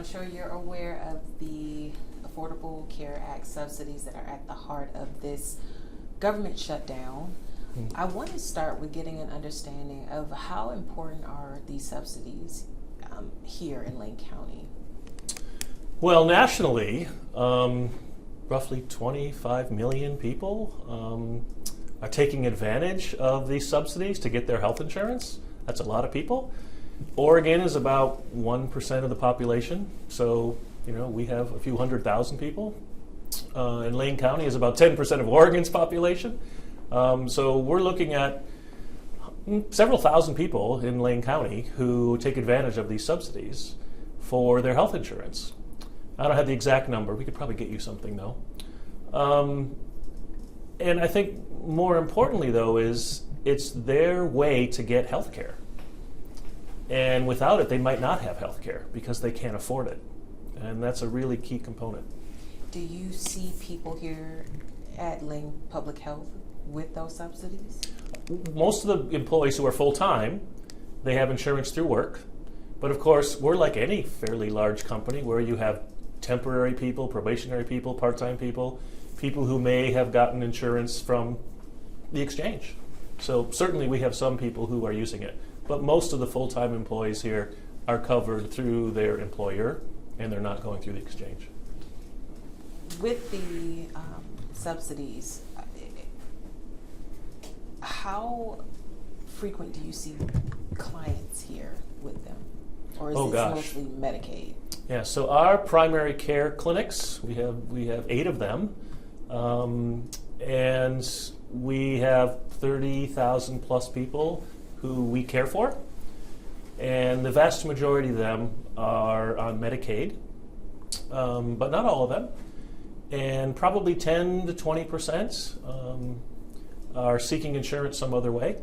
I'm sure you're aware of the Affordable Care Act subsidies that are at the heart of this government shutdown. I want to start with getting an understanding of how important are these subsidies here in Lane County? Well, nationally, roughly 25 million people are taking advantage of these subsidies to get their health insurance. That's a lot of people. Oregon is about 1% of the population, so we have a few 100,000 people. And Lane County is about 10% of Oregon's population. So we're looking at several thousand people in Lane County who take advantage of these subsidies for their health insurance. I don't have the exact number. We could probably get you something, though. And I think more importantly, though, is it's their way to get health care. And without it, they might not have health care because they can't afford it. And that's a really key component. Do you see people here at Lane Public Health with those subsidies? Most of the employees who are full-time, they have insurance through work. But of course, we're like any fairly large company where you have temporary people, probationary people, part-time people, people who may have gotten insurance from the exchange. So certainly we have some people who are using it. But most of the full-time employees here are covered through their employer, and they're not going through the exchange. With the subsidies, how frequent do you see clients here with them? Or is it mostly Medicaid? Yeah, so our primary care clinics, we have 8 of them, and we have 30,000 plus people who we care for, and the vast majority of them are on Medicaid, but not all of them, and probably 10 to 20% are seeking insurance some other way,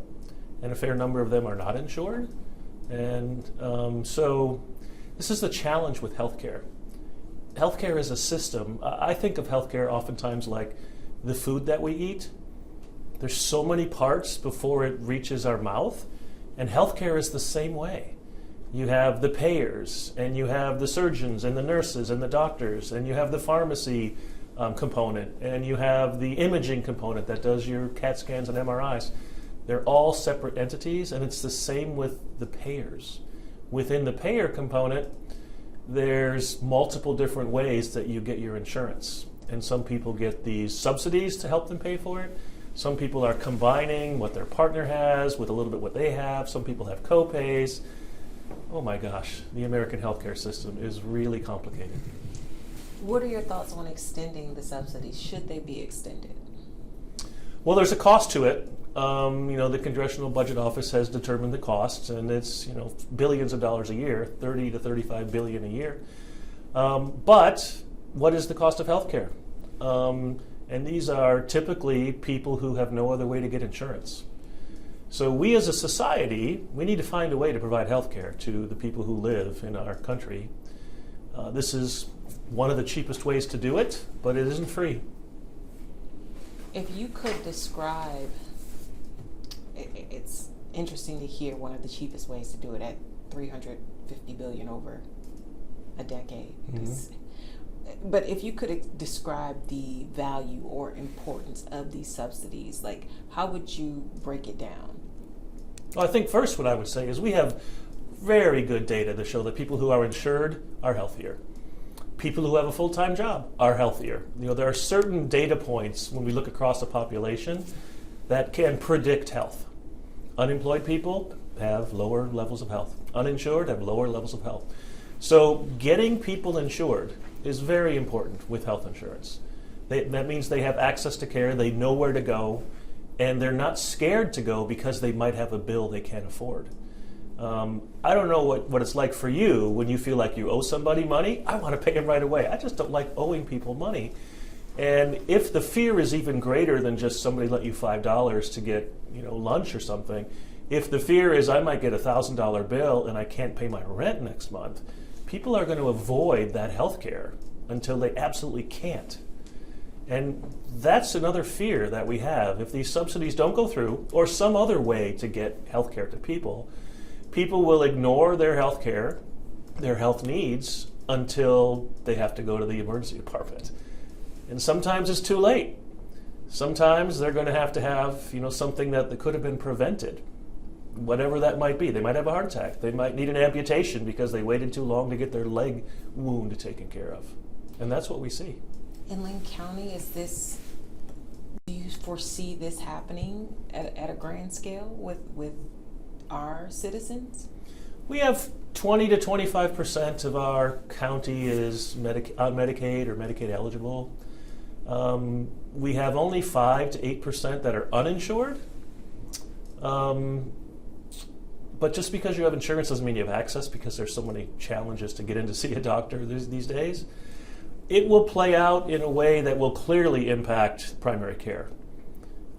and a fair number of them are not insured. And so this is the challenge with healthcare. Healthcare is a system. I think of healthcare oftentimes like the food that we eat. There's so many parts before it reaches our mouth, and healthcare is the same way. You have the payers, and you have the surgeons, and the nurses, and the doctors, and you have the pharmacy component, and you have the imaging component that does your CAT scans and MRIs. They're all separate entities, and it's the same with the payers. Within the payer component, there's multiple different ways that you get your insurance. And some people get these subsidies to help them pay for it. Some people are combining what their partner has with a little bit what they have. Some people have co-pays. Oh my gosh, the American healthcare system is really complicated. What are your thoughts on extending the subsidies? Should they be extended? Well, there's a cost to it. The Congressional Budget Office has determined the costs, and it's billions of dollars a year, 30 to 35 billion a year. But what is the cost of healthcare? And these are typically people who have no other way to get insurance. So we as a society, we need to find a way to provide healthcare to the people who live in our country. This is one of the cheapest ways to do it, but it isn't free. If you could describe, it's interesting to hear one of the cheapest ways to do it at $350 billion over a decade. Mm-hmm. But if you could describe the value or importance of these subsidies, like how would you break it down? Well, I think first what I would say is we have very good data to show that people who are insured are healthier. People who have a full-time job are healthier. There are certain data points when we look across the population that can predict health. Unemployed people have lower levels of health. Uninsured have lower levels of health. So getting people insured is very important with health insurance. That means they have access to care, they know where to go, and they're not scared to go because they might have a bill they can't afford. I don't know what it's like for you when you feel like you owe somebody money. I want to pay them right away. I just don't like owing people money. And if the fear is even greater than just somebody let you $5 to get lunch or something, if the fear is I might get a $1,000 bill and I can't pay my rent next month, people are going to avoid that health care until they absolutely can't. And that's another fear that we have. If these subsidies don't go through, or some other way to get health care to people, people will ignore their health care, their health needs, until they have to go to the emergency department. And sometimes it's too late. Sometimes they're going to have something that could have been prevented, whatever that might be. They might have a heart attack. They might need an amputation because they waited too long to get their leg wound taken care of. And that's what we see. In Lane County, do you foresee this happening at a grand scale with our citizens? We have 20 to 25% of our county is on Medicaid or Medicaid eligible. We have only 5 to 8% that are uninsured. But just because you have insurance doesn't mean you have access, because there's so many challenges to get in to see a doctor these days. It will play out in a way that will clearly impact primary care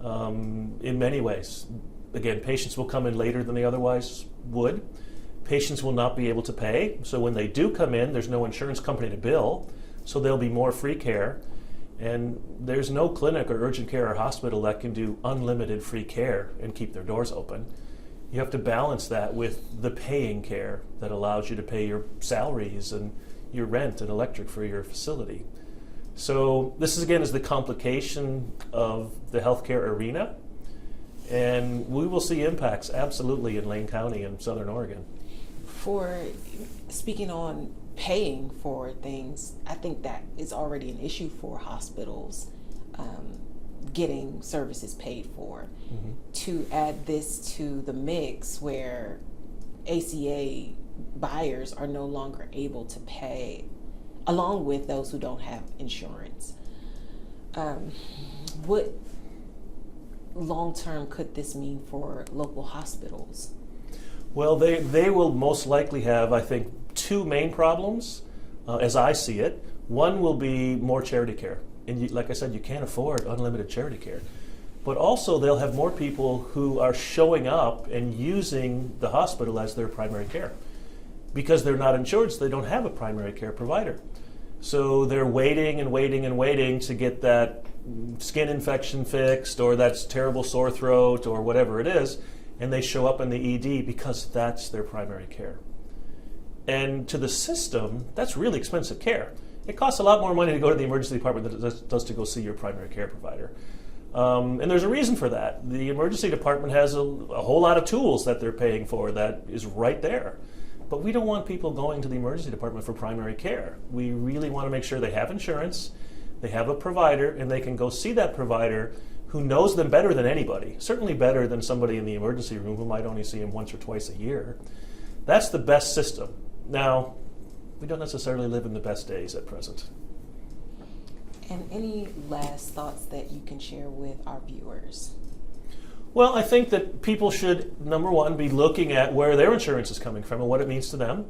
in many ways. Again, patients will come in later than they otherwise would. Patients will not be able to pay. So when they do come in, there's no insurance company to bill. So there'll be more free care. And there's no clinic or urgent care or hospital that can do unlimited free care and keep their doors open. You have to balance that with the paying care that allows you to pay your salaries and your rent and electric for your facility. So this is the complication of the healthcare arena. And we will see impacts absolutely in Lane County and Southern Oregon. For speaking on paying for things, I think that is already an issue for hospitals, getting services paid for. Mm-hmm. To add this to the mix where ACA buyers are no longer able to pay, along with those who don't have insurance. What long-term could this mean for local hospitals? Well, they will most likely have, I think, two main problems, as I see it. One will be more charity care. And like I said, you can't afford unlimited charity care. But also they'll have more people who are showing up and using the hospital as their primary care. Because they're not insured, so they don't have a primary care provider. So they're waiting and waiting and waiting to get that skin infection fixed or that terrible sore throat or whatever it is, and they show up in the ED because that's their primary care. And to the system, that's really expensive care. It costs a lot more money to go to the emergency department than it does to go see your primary care provider. And there's a reason for that. The emergency department has a whole lot of tools that they're paying for that is right there. But we don't want people going to the emergency department for primary care. We really want to make sure they have insurance, they have a provider, and they can go see that provider who knows them better than anybody, certainly better than somebody in the emergency room who might only see him once or twice a year. That's the best system. Now, we don't necessarily live in the best days at present. And any last thoughts that you can share with our viewers? Well, I think that people should, number one, be looking at where their insurance is coming from and what it means to them.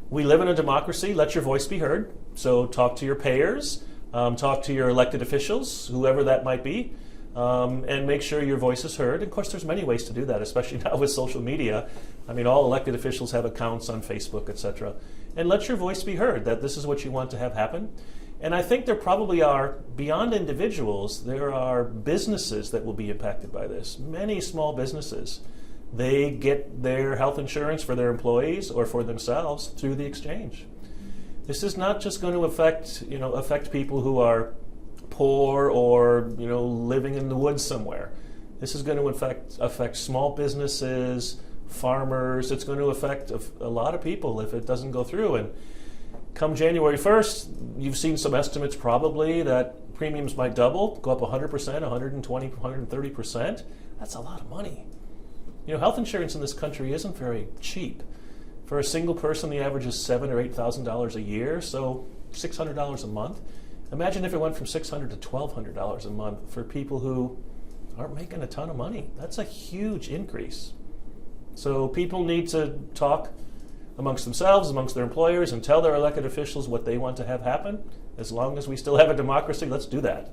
We live in a democracy. Let your voice be heard. So talk to your payers, talk to your elected officials, whoever that might be, and make sure your voice is heard. And of course, there's many ways to do that, especially now with social media. I mean, all elected officials have accounts on Facebook, etc. And let your voice be heard, that this is what you want to have happen. And I think there probably are, beyond individuals, there are businesses that will be impacted by this. Many small businesses. They get their health insurance for their employees or for themselves through the exchange. This is not just going to affect people who are poor or living in the woods somewhere. This is going to affect small businesses, farmers. It's going to affect a lot of people if it doesn't go through. And come January 1st, you've seen some estimates probably that premiums might double, go up 100%, 120, 130%. That's a lot of money. Health insurance in this country isn't very cheap. For a single person, the average is $7,000 or $8,000 a year, so $600 a month. Imagine if it went from $600 to $1,200 a month for people who aren't making a ton of money. That's a huge increase. So people need to talk amongst themselves, amongst their employers, and tell their elected officials what they want to have happen. As long as we still have a democracy, let's do that.